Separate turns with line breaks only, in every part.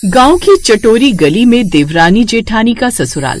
गांव की चटोरी गली में देवरानी जेठानी का ससुराल।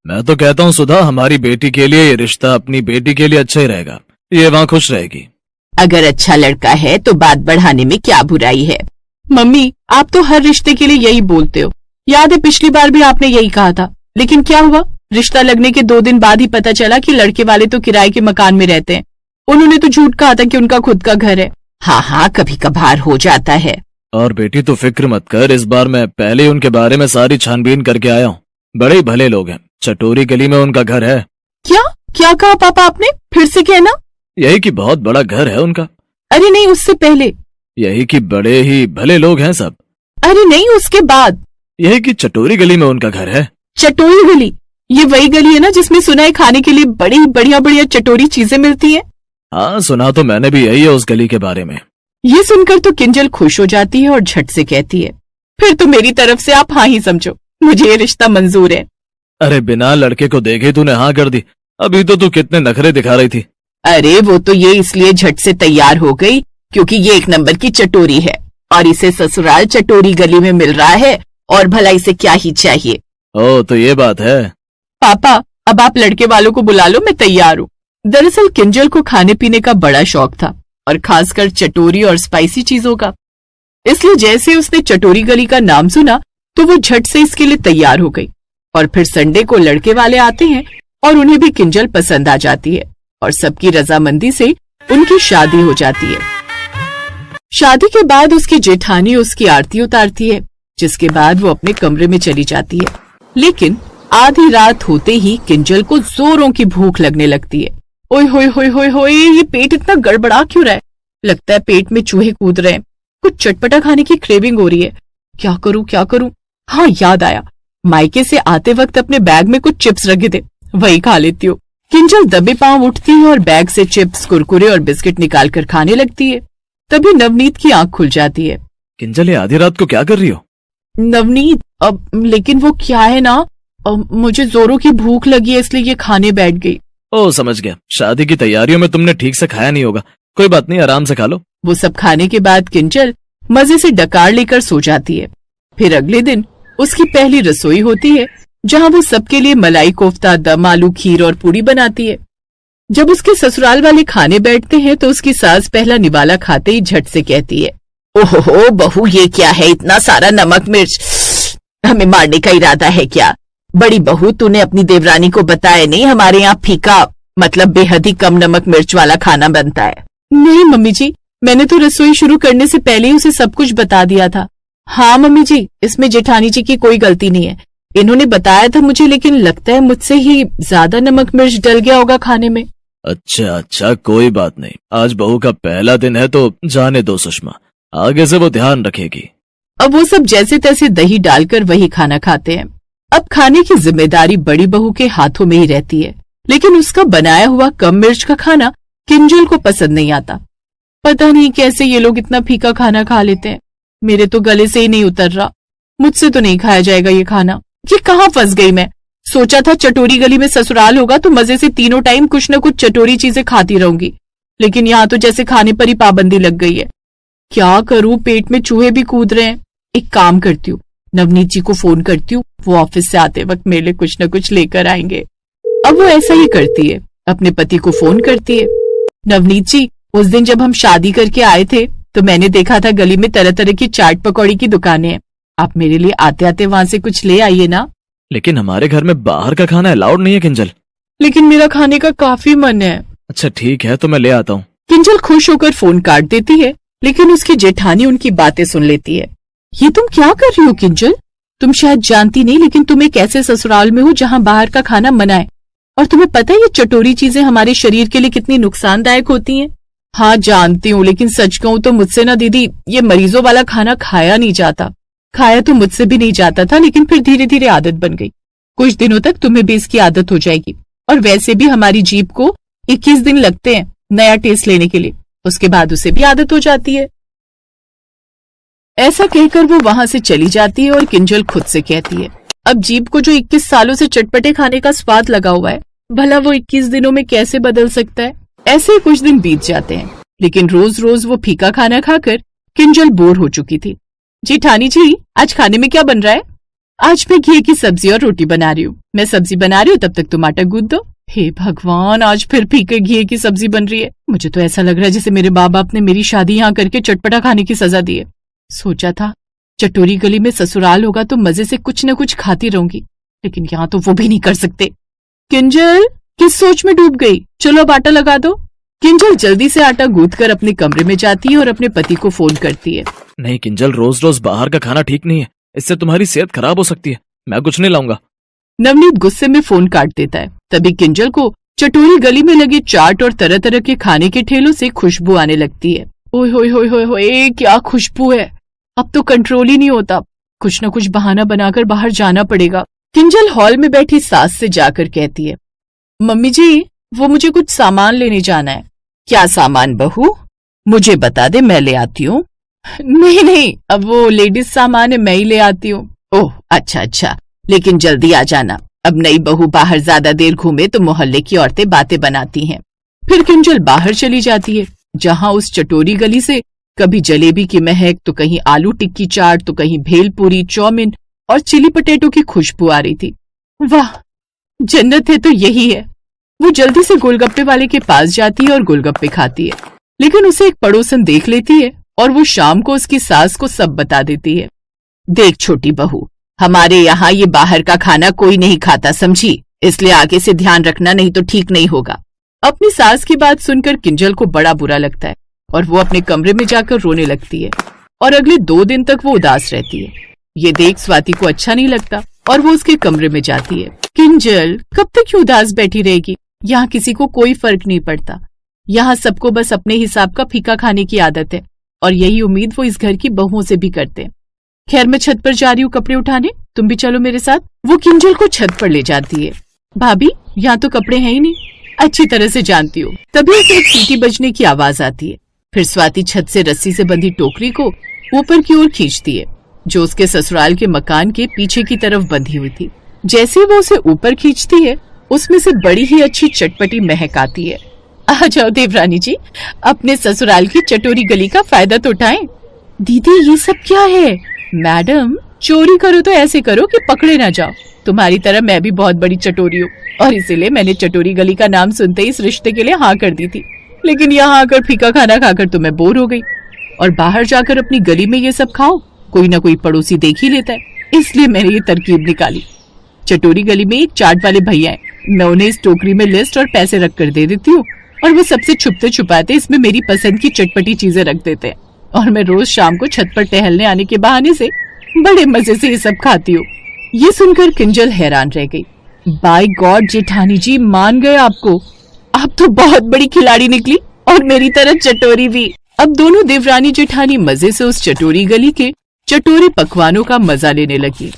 मैं तो कहता हूँ सुधा, हमारी बेटी के लिए ये रिश्ता अपनी बेटी के लिए अच्छा ही रहेगा, ये वहाँ खुश रहेगी।
अगर अच्छा लड़का है तो बात बढ़ाने में क्या बुराई है। मम्मी, आप तो हर रिश्ते के लिए यही बोलते हो। याद है पिछली बार भी आपने यही कहा था, लेकिन क्या हुआ? रिश्ता लगने के 2 दिन बाद ही पता चला कि लड़के वाले तो किराए के मकान में रहते हैं। उन्होंने तो झूठ कहा था कि उनका खुद का घर है। हाँ, कभी कभार हो जाता है।
और बेटी तो फिक्र मत कर, इस बार मैं पहले ही उनके बारे में सारी छानबीन करके आया हूँ। बड़े ही भले लोग हैं, चटोरी गली में उनका घर है।
क्या कहा पापा आपने? फिर से कहना।
यही कि बहुत बड़ा घर है उनका।
अरे नहीं, उससे पहले।
यही कि बड़े ही भले लोग हैं सब।
अरे नहीं, उसके बाद।
यही कि चटोरी गली में उनका घर है।
चटोरी गली? ये वही गली है ना जिसमें सुना है खाने के लिए बड़ी बढ़िया बढ़िया चटोरी चीजें मिलती हैं?
हाँ, सुना तो मैंने भी यही है उस गली के बारे में।
ये सुनकर तो किंजल खुश हो जाती है और झट से कहती है, फिर तो मेरी तरफ से आप हाँ ही समझो, मुझे ये रिश्ता मंजूर है।
अरे बिना लड़के को देखे तूने हाँ कर दी। अभी तो तू कितने नखरे दिखा रही थी।
अरे वो तो ये इसलिए झट से तैयार हो गई क्योंकि ये 1 नंबर की चटोरी है और इसे ससुराल चटोरी गली में मिल रहा है, और भला इसे क्या ही चाहिए।
ओ, तो ये बात है।
पापा, अब आप लड़के वालों को बुला लो, मैं तैयार हूँ। दरअसल किंजल को खाने पीने का बड़ा शौक था, और खासकर चटोरी और स्पाइसी चीजों का। इसलिए जैसे उसने चटोरी गली का नाम सुना तो वो झट से इसके लिए तैयार हो गई। और फिर संडे को लड़के वाले आते हैं और उन्हें भी किंजल पसंद आ जाती है, और सबकी रजामंदी से उनकी शादी हो जाती है। शादी के बाद उसकी जेठानी उसकी आरती उतारती है, जिसके बाद वो अपने कमरे में चली जाती है। लेकिन आधी रात होते ही किंजल को जोरों की भूख लगने लगती है। ओए होए होए होए होए, ये पेट इतना गड़बड़ा क्यों रहा है? लगता है पेट में चूहे कूद रहे हैं। कुछ चटपटा खाने की क्रेविंग हो रही है। क्या करूं? हाँ, याद आया, मायके से आते वक्त अपने बैग में कुछ चिप्स रखे थे, वही खा लेती हूँ। किंजल दबे पांव उठती है और बैग से चिप्स, कुरकुरे और बिस्किट निकाल कर खाने लगती है। तभी नवनीत की आंख खुल जाती है।
किंजल, ये आधी रात को क्या कर रही हो?
नवनीत, अब लेकिन वो क्या है ना, मुझे जोरों की भूख लगी है इसलिए ये खाने बैठ गई।
ओ, समझ गया, शादी की तैयारियों में तुमने ठीक से खाया नहीं होगा। कोई बात नहीं, आराम से खा लो।
वो सब खाने के बाद किंजल मजे से डकार लेकर सो जाती है। फिर अगले दिन उसकी पहली रसोई होती है, जहाँ वो सबके लिए मलाई कोफ्ता, दम आलू, खीर और पूरी बनाती है। जब उसके ससुराल वाले खाने बैठते हैं तो उसकी सास पहला निवाला खाते ही झट से कहती है, ओहो बहू, ये क्या है, इतना सारा नमक मिर्च, हमें मारने का इरादा है क्या? बड़ी बहू, तूने अपनी देवरानी को बताया नहीं हमारे यहाँ फीका मतलब बेहद ही कम नमक मिर्च वाला खाना बनता है? नहीं मम्मी जी, मैंने तो रसोई शुरू करने से पहले ही उसे सब कुछ बता दिया था। हाँ मम्मी जी, इसमें जेठानी जी की कोई गलती नहीं है, इन्होंने बताया था मुझे, लेकिन लगता है मुझसे ही ज्यादा नमक मिर्च डल गया होगा खाने में।
अच्छा, कोई बात नहीं, आज बहू का पहला दिन है तो जाने दो सुषमा, आगे से वो ध्यान रखेगी।
अब वो सब जैसे तैसे दही डालकर वही खाना खाते हैं। अब खाने की जिम्मेदारी बड़ी बहू के हाथों में ही रहती है, लेकिन उसका बनाया हुआ कम मिर्च का खाना किंजल को पसंद नहीं आता। पता नहीं कैसे ये लोग इतना फीका खाना खा लेते हैं, मेरे तो गले से ही नहीं उतर रहा। मुझसे तो नहीं खाया जाएगा ये खाना। ये कहाँ फंस गई मैं? सोचा था चटोरी गली में ससुराल होगा तो मजे से तीनों टाइम कुछ न कुछ चटोरी चीजें खाती रहूंगी, लेकिन यहाँ तो जैसे खाने पर ही पाबंदी लग गई है। क्या करूं, पेट में चूहे भी कूद रहे हैं। एक काम करती हूँ, नवनीत जी को फोन करती हूँ, वो ऑफिस से आते वक्त मेरे लिए कुछ न कुछ लेकर आएंगे। अब वो ऐसा ही करती है, अपने पति को फोन करती है। नवनीत जी, उस दिन जब हम शादी करके आए थे तो मैंने देखा था गली में तरह तरह की चाट पकौड़ी की दुकानें हैं, आप मेरे लिए आते आते वहां से कुछ ले आइए ना।
लेकिन हमारे घर में बाहर का खाना अलाउड नहीं है किंजल।
लेकिन मेरा खाने का काफी मन है।
अच्छा ठीक है, तो मैं ले आता हूँ।
किंजल खुश होकर फोन काट देती है, लेकिन उसकी जेठानी उनकी बातें सुन लेती है। ये तुम क्या कर रही हो किंजल? तुम शायद जानती नहीं, लेकिन तुम एक ऐसे ससुराल में हो जहाँ बाहर का खाना मना है, और तुम्हें पता है ये चटोरी चीजें हमारे शरीर के लिए कितनी नुकसानदायक होती हैं। हाँ जानती हूँ, लेकिन सच कहूँ तो मुझसे ना दीदी, ये मरीजों वाला खाना खाया नहीं जाता। खाया तो मुझसे भी नहीं जाता था, लेकिन फिर धीरे धीरे आदत बन गई। कुछ दिनों तक तुम्हें भी इसकी आदत हो जाएगी, और वैसे भी हमारी जीभ को 21 दिन लगते हैं नया टेस्ट लेने के लिए, उसके बाद उसे भी आदत हो जाती है। ऐसा कहकर वो वहां से चली जाती है और किंजल खुद से कहती है, अब जीभ को जो 21 सालों से चटपटे खाने का स्वाद लगा हुआ है, भला वो 21 दिनों में कैसे बदल सकता है। ऐसे ही कुछ दिन बीत जाते हैं, लेकिन रोज रोज वो फीका खाना खाकर किंजल बोर हो चुकी थी। जेठानी जी, आज खाने में क्या बन रहा है? आज मैं घी की सब्जी और रोटी बना रही हूँ। मैं सब्जी बना रही हूँ, तब तक तुम आटा गूंथ दो। हे भगवान, आज फिर फीके घी की सब्जी बन रही है। मुझे तो ऐसा लग रहा है जैसे मेरे माँ बाप ने मेरी शादी यहाँ करके चटपटा खाने की सजा दी है। सोचा था चटोरी गली में ससुराल होगा तो मजे से कुछ न कुछ खाती रहूंगी, लेकिन यहाँ तो वो भी नहीं कर सकते। किंजल किस सोच में डूब गई? चलो अब आटा लगा दो। किंजल जल्दी से आटा गूंथकर अपने कमरे में जाती है और अपने पति को फोन करती है।
नहीं किंजल, रोज रोज बाहर का खाना ठीक नहीं है, इससे तुम्हारी सेहत खराब हो सकती है। मैं कुछ नहीं लाऊंगा।
नवनीत गुस्से में फोन काट देता है। तभी किंजल को चटोरी गली में लगे चाट और तरह तरह के खाने के ठेलों से खुशबू आने लगती है। ओए होए होए होए होए, क्या खुशबू है! अब तो कंट्रोल ही नहीं होता। कुछ न कुछ बहाना बनाकर बाहर जाना पड़ेगा। किंजल हॉल में बैठी सास से जाकर कहती है, मम्मी जी, वो मुझे कुछ सामान लेने जाना है। क्या सामान बहू? मुझे बता दे, मैं ले आती हूँ। नहीं नहीं, अब वो लेडीज सामान है, मैं ही ले आती हूँ। ओह अच्छा अच्छा, लेकिन जल्दी आ जाना। अब नई बहू बाहर ज्यादा देर घूमे तो मोहल्ले की औरतें बातें बनाती हैं। फिर किंजल बाहर चली जाती है, जहाँ उस चटोरी गली से कभी जलेबी की महक, तो कहीं आलू टिक्की चाट, तो कहीं भेलपूरी, चाउमीन और चिली पटेटो की खुशबू आ रही थी। वाह, जन्नत है तो यही है। वो जल्दी से गोलगप्पे वाले के पास जाती है और गोलगप्पे खाती है, लेकिन उसे एक पड़ोसन देख लेती है और वो शाम को उसकी सास को सब बता देती है। देख छोटी बहू, हमारे यहाँ ये बाहर का खाना कोई नहीं खाता, समझी? इसलिए आगे से ध्यान रखना, नहीं तो ठीक नहीं होगा। अपनी सास की बात सुनकर किंजल को बड़ा बुरा लगता है और वो अपने कमरे में जाकर रोने लगती है और अगले 2 दिन तक वो उदास रहती है। ये देख स्वाति को अच्छा नहीं लगता और वो उसके कमरे में जाती है। किंजल, कब तक ये उदास बैठी रहेगी? यहाँ किसी को कोई फर्क नहीं पड़ता। यहाँ सबको बस अपने हिसाब का फीका खाने की आदत है और यही उम्मीद वो इस घर की बहुओं से भी करते हैं। खैर, मैं छत पर जा रही हूँ कपड़े उठाने, तुम भी चलो मेरे साथ। वो किंजल को छत पर ले जाती है। भाभी, यहाँ तो कपड़े हैं ही नहीं। अच्छी तरह से जानती हूँ। तभी उसे एक सीटी बजने की आवाज आती है। फिर स्वाति छत से रस्सी से बंधी टोकरी को ऊपर की ओर खींचती है, जो उसके ससुराल के मकान के पीछे की तरफ बंधी हुई थी। जैसे वो उसे ऊपर खींचती है, उसमें से बड़ी ही अच्छी चटपटी महक आती है। आ जाओ देवरानी जी, अपने ससुराल की चटोरी गली का फायदा तो उठाएं। दीदी, ये सब क्या है? मैडम, चोरी करो तो ऐसे करो कि पकड़े ना जाओ। तुम्हारी तरह मैं भी बहुत बड़ी चटोरी हूँ और इसीलिए मैंने चटोरी गली का नाम सुनते ही इस रिश्ते के लिए हाँ कर दी थी, लेकिन यहाँ आकर फीका खाना खाकर तो मैं बोर हो गई और बाहर जाकर अपनी गली में ये सब खाओ, कोई ना कोई पड़ोसी देख ही लेता है, इसलिए मैंने ये तरकीब निकाली। चटोरी गली में एक चाट वाले भैया हैं, मैं उन्हें इस टोकरी में लिस्ट और पैसे रखकर दे देती हूँ और वो सबसे छुपते छुपाते इसमें मेरी पसंद की चटपटी चीजें रख देते हैं और मैं रोज शाम को छत पर टहलने आने के बहाने से बड़े मजे से ये सब खाती हूँ। ये सुनकर किंजल हैरान रह गई। बाय गॉड जेठानी जी, मान गए आपको। आप तो बहुत बड़ी खिलाड़ी निकली और मेरी तरह चटोरी भी। अब दोनों देवरानी जेठानी मजे से उस चटोरी गली के चटोरी पकवानों का मजा लेने लगी।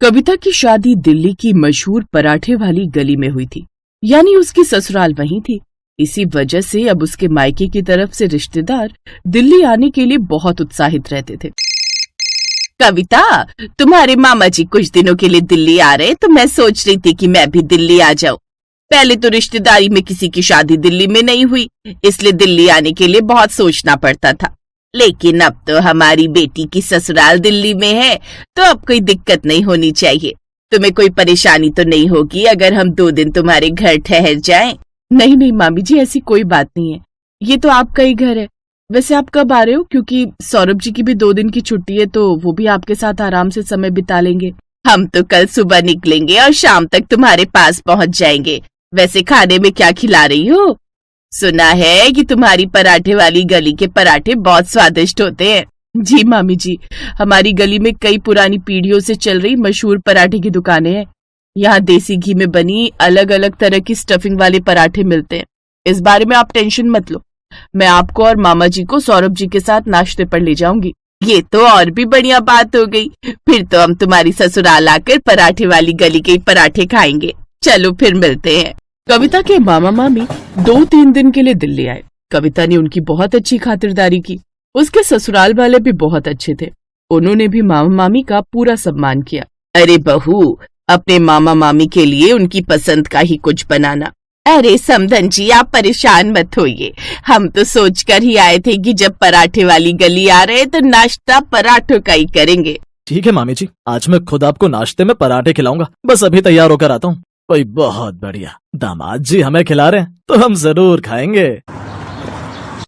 कविता की शादी दिल्ली की मशहूर पराठे वाली गली में हुई थी, यानी उसकी ससुराल वहीं थी। इसी वजह से अब उसके मायके की तरफ से रिश्तेदार दिल्ली आने के लिए बहुत उत्साहित रहते थे। कविता, तुम्हारे मामा जी कुछ दिनों के लिए दिल्ली आ रहे, तो मैं सोच रही थी कि मैं भी दिल्ली आ जाऊं। पहले तो रिश्तेदारी में किसी की शादी दिल्ली में नहीं हुई, इसलिए दिल्ली आने के लिए बहुत सोचना पड़ता था, लेकिन अब तो हमारी बेटी की ससुराल दिल्ली में है, तो अब कोई दिक्कत नहीं होनी चाहिए। तुम्हें कोई परेशानी तो नहीं होगी अगर हम 2 दिन तुम्हारे घर ठहर जाएं? नहीं नहीं मामी जी, ऐसी कोई बात नहीं है, ये तो आपका ही घर है। वैसे आप कब आ रहे हो? क्योंकि सौरभ जी की भी 2 दिन की छुट्टी है, तो वो भी आपके साथ आराम से समय बिता लेंगे। हम तो कल सुबह निकलेंगे और शाम तक तुम्हारे पास पहुंच जाएंगे। वैसे खाने में क्या खिला रही हो? सुना है कि तुम्हारी पराठे वाली गली के पराठे बहुत स्वादिष्ट होते हैं। जी मामी जी, हमारी गली में कई पुरानी पीढ़ियों से चल रही मशहूर पराठे की दुकानें हैं। यहाँ देसी घी में बनी अलग अलग तरह की स्टफिंग वाले पराठे मिलते हैं। इस बारे में आप टेंशन मत लो, मैं आपको और मामा जी को सौरभ जी के साथ नाश्ते पर ले जाऊंगी। ये तो और भी बढ़िया बात हो गई, फिर तो हम तुम्हारी ससुराल आकर पराठे वाली गली के पराठे खाएंगे। चलो फिर मिलते हैं। कविता के मामा मामी 2-3 दिन के लिए दिल्ली आए। कविता ने उनकी बहुत अच्छी खातिरदारी की। उसके ससुराल वाले भी बहुत अच्छे थे, उन्होंने भी मामा मामी का पूरा सम्मान किया। अरे बहू, अपने मामा मामी के लिए उनकी पसंद का ही कुछ बनाना। अरे समधन जी, आप परेशान मत होइए, हम तो सोचकर ही आए थे कि जब पराठे वाली गली आ रहे तो नाश्ता पराठों का ही करेंगे।
ठीक है मामी जी, आज मैं खुद आपको नाश्ते में पराठे खिलाऊंगा। बस अभी तैयार होकर आता हूँ। भाई बहुत बढ़िया, दामाद जी हमें खिला रहे हैं तो हम जरूर खाएंगे।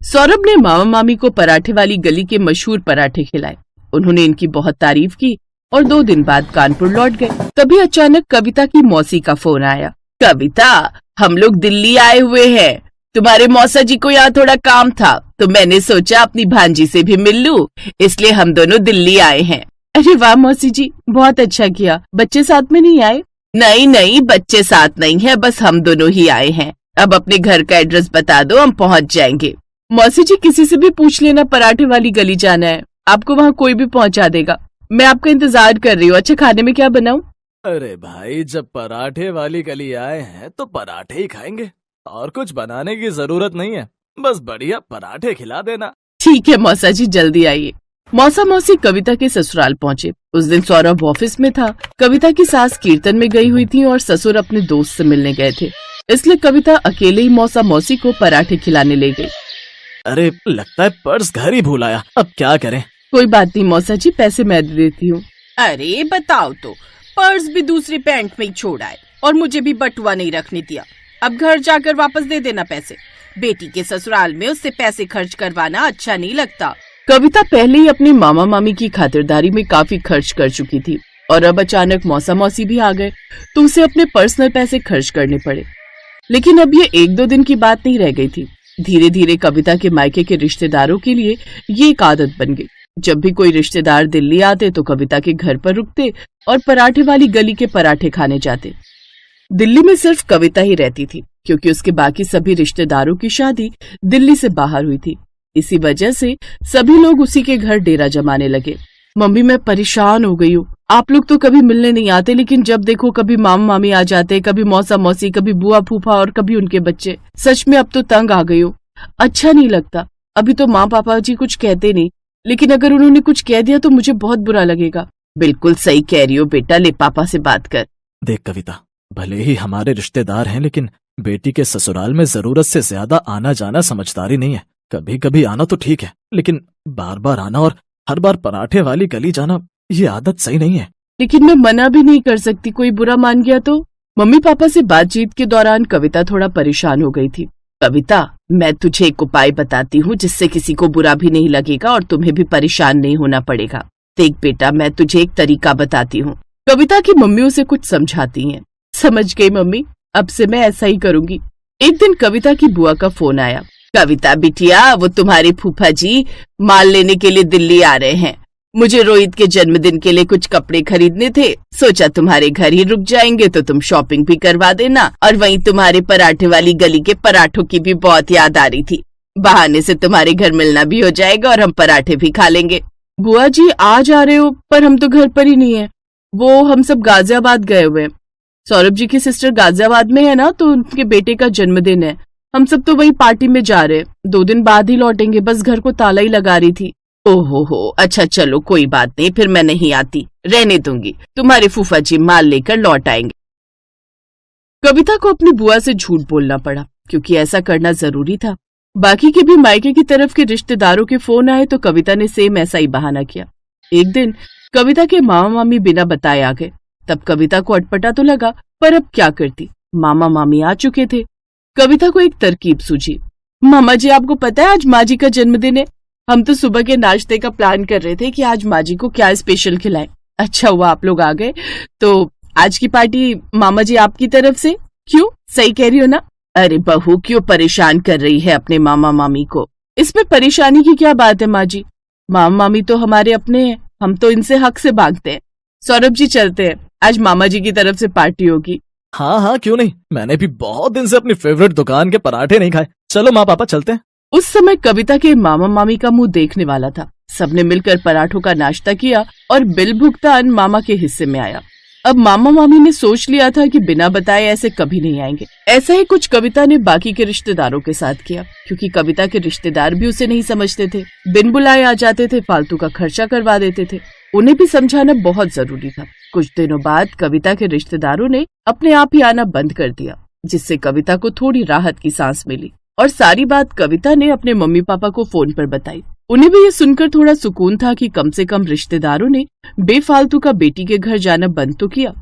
सौरभ ने मामा मामी को पराठे वाली गली के मशहूर पराठे खिलाए। उन्होंने इनकी बहुत तारीफ की और 2 दिन बाद कानपुर लौट गए। तभी अचानक कविता की मौसी का फोन आया। कविता, हम लोग दिल्ली आए हुए हैं, तुम्हारे मौसा जी को यहाँ थोड़ा काम था तो मैंने सोचा अपनी भांजी से भी मिल लूं, इसलिए हम दोनों दिल्ली आए हैं। अरे वाह मौसी जी, बहुत अच्छा किया। बच्चे साथ में नहीं आए? नहीं, बच्चे साथ नहीं है, बस हम दोनों ही आए हैं। अब अपने घर का एड्रेस बता दो, हम पहुँच जाएंगे। मौसी जी, किसी से भी पूछ लेना, पराठे वाली गली जाना है, आपको वहाँ कोई भी पहुँचा देगा। मैं आपका इंतजार कर रही हूँ। अच्छा, खाने में क्या बनाऊं?
अरे भाई, जब पराठे वाली गली आए हैं तो पराठे ही खाएंगे, और कुछ बनाने की जरूरत नहीं है, बस बढ़िया पराठे खिला देना।
ठीक है मौसा जी, जल्दी आइए। मौसा मौसी कविता के ससुराल पहुँचे। उस दिन सौरभ ऑफिस में था। कविता की सास कीर्तन में गई हुई थी और ससुर अपने दोस्त से मिलने गए थे, इसलिए कविता अकेले ही मौसा मौसी को पराठे खिलाने ले गई।
अरे लगता है पर्स घर ही भूल आया, अब क्या करें?
कोई बात नहीं मौसा जी, पैसे मैं दे देती हूँ। अरे बताओ तो, पर्स भी दूसरी पैंट में ही छोड़ा है और मुझे भी बटुआ नहीं रखने दिया। अब घर जाकर वापस दे देना पैसे। बेटी के ससुराल में उससे पैसे खर्च करवाना अच्छा नहीं लगता। कविता पहले ही अपने मामा मामी की खातिरदारी में काफी खर्च कर चुकी थी और अब अचानक मौसा मौसी भी आ गए तो उसे अपने पर्सनल पैसे खर्च करने पड़े। लेकिन अब ये 1-2 दिन की बात नहीं रह गई थी। धीरे धीरे कविता के मायके के रिश्तेदारों के लिए ये एक आदत बन गई। जब भी कोई रिश्तेदार दिल्ली आते तो कविता के घर पर रुकते और पराठे वाली गली के पराठे खाने जाते। दिल्ली में सिर्फ कविता ही रहती थी क्योंकि उसके बाकी सभी रिश्तेदारों की शादी दिल्ली से बाहर हुई थी। इसी वजह से सभी लोग उसी के घर डेरा जमाने लगे। मम्मी, मैं परेशान हो गई हूँ। आप लोग तो कभी मिलने नहीं आते, लेकिन जब देखो कभी मामा मामी आ जाते, कभी मौसा मौसी, कभी बुआ फूफा और कभी उनके बच्चे। सच में अब तो तंग आ गई हूँ, अच्छा नहीं लगता। अभी तो माँ पापा जी कुछ कहते नहीं, लेकिन अगर उन्होंने कुछ कह दिया तो मुझे बहुत बुरा लगेगा। बिल्कुल सही कह रही हो बेटा, ले पापा से बात कर।
देख कविता, भले ही हमारे रिश्तेदार हैं, लेकिन बेटी के ससुराल में जरूरत से ज्यादा आना जाना समझदारी नहीं है। कभी कभी आना तो ठीक है, लेकिन बार बार आना और हर बार पराठे वाली गली जाना, ये आदत सही नहीं है।
लेकिन मैं मना भी नहीं कर सकती, कोई बुरा मान गया तो। मम्मी पापा से बातचीत के दौरान कविता थोड़ा परेशान हो गई थी। कविता, मैं तुझे एक उपाय बताती हूँ जिससे किसी को बुरा भी नहीं लगेगा और तुम्हें भी परेशान नहीं होना पड़ेगा। देख बेटा, मैं तुझे एक तरीका बताती हूँ। कविता की मम्मी उसे कुछ समझाती हैं। समझ गई मम्मी, अब से मैं ऐसा ही करूँगी। एक दिन कविता की बुआ का फोन आया। कविता बिटिया, वो तुम्हारे फूफा जी माल लेने के लिए दिल्ली आ रहे हैं। मुझे रोहित के जन्मदिन के लिए कुछ कपड़े खरीदने थे, सोचा तुम्हारे घर ही रुक जाएंगे तो तुम शॉपिंग भी करवा देना, और वहीं तुम्हारे पराठे वाली गली के पराठों की भी बहुत याद आ रही थी। बहाने से तुम्हारे घर मिलना भी हो जाएगा और हम पराठे भी खा लेंगे। बुआ जी आ जा रहे हो, पर हम तो घर पर ही नहीं है। वो हम सब गाजियाबाद गए हुए हैं। सौरभ जी की सिस्टर गाजियाबाद में है ना, तो उनके बेटे का जन्मदिन है। हम सब तो वही पार्टी में जा रहे हैं, 2 दिन बाद ही लौटेंगे। बस घर को ताला ही लगा रही थी। ओहो, अच्छा चलो कोई बात नहीं, फिर मैं नहीं आती, रहने दूंगी। तुम्हारे फूफा जी माल लेकर लौट आएंगे। कविता को अपनी बुआ से झूठ बोलना पड़ा क्योंकि ऐसा करना जरूरी था। बाकी के भी मायके की तरफ के रिश्तेदारों के फोन आए तो कविता ने सेम ऐसा ही बहाना किया। एक दिन कविता के मामा मामी बिना बताए आ गए। तब कविता को अटपटा तो लगा, पर अब क्या करती, मामा मामी आ चुके थे। कविता को एक तरकीब सूझी। मामा जी, आपको पता है आज माँ जी का जन्मदिन है। हम तो सुबह के नाश्ते का प्लान कर रहे थे कि आज माँ जी को क्या स्पेशल खिलाएं। अच्छा हुआ आप लोग आ गए। तो आज की पार्टी मामा जी आपकी तरफ से। क्यों, सही कह रही हो ना? अरे बहू, क्यों परेशान कर रही है अपने मामा मामी को? इसमें परेशानी की क्या बात है माँ जी? मामा मामी तो हमारे अपने हैं, हम तो इनसे हक से मांगते हैं। सौरभ जी चलते हैं, आज मामा जी की तरफ से पार्टी होगी।
हाँ हाँ, क्यों नहीं, मैंने भी बहुत दिन से अपनी फेवरेट दुकान के पराठे नहीं खाए। चलो माँ पापा चलते हैं।
उस समय कविता के मामा मामी का मुंह देखने वाला था। सबने मिलकर पराठों का नाश्ता किया और बिल भुगतान मामा के हिस्से में आया। अब मामा मामी ने सोच लिया था कि बिना बताए ऐसे कभी नहीं आएंगे। ऐसा ही कुछ कविता ने बाकी के रिश्तेदारों के साथ किया, क्योंकि कविता के रिश्तेदार भी उसे नहीं समझते थे, बिन बुलाए आ जाते थे, फालतू का खर्चा करवा देते थे। उन्हें भी समझाना बहुत जरूरी था। कुछ दिनों बाद कविता के रिश्तेदारों ने अपने आप ही आना बंद कर दिया, जिससे कविता को थोड़ी राहत की सांस मिली और सारी बात कविता ने अपने मम्मी पापा को फोन पर बताई। उन्हें भी ये सुनकर थोड़ा सुकून था कि कम से कम रिश्तेदारों ने बेफालतू का बेटी के घर जाना बंद तो किया।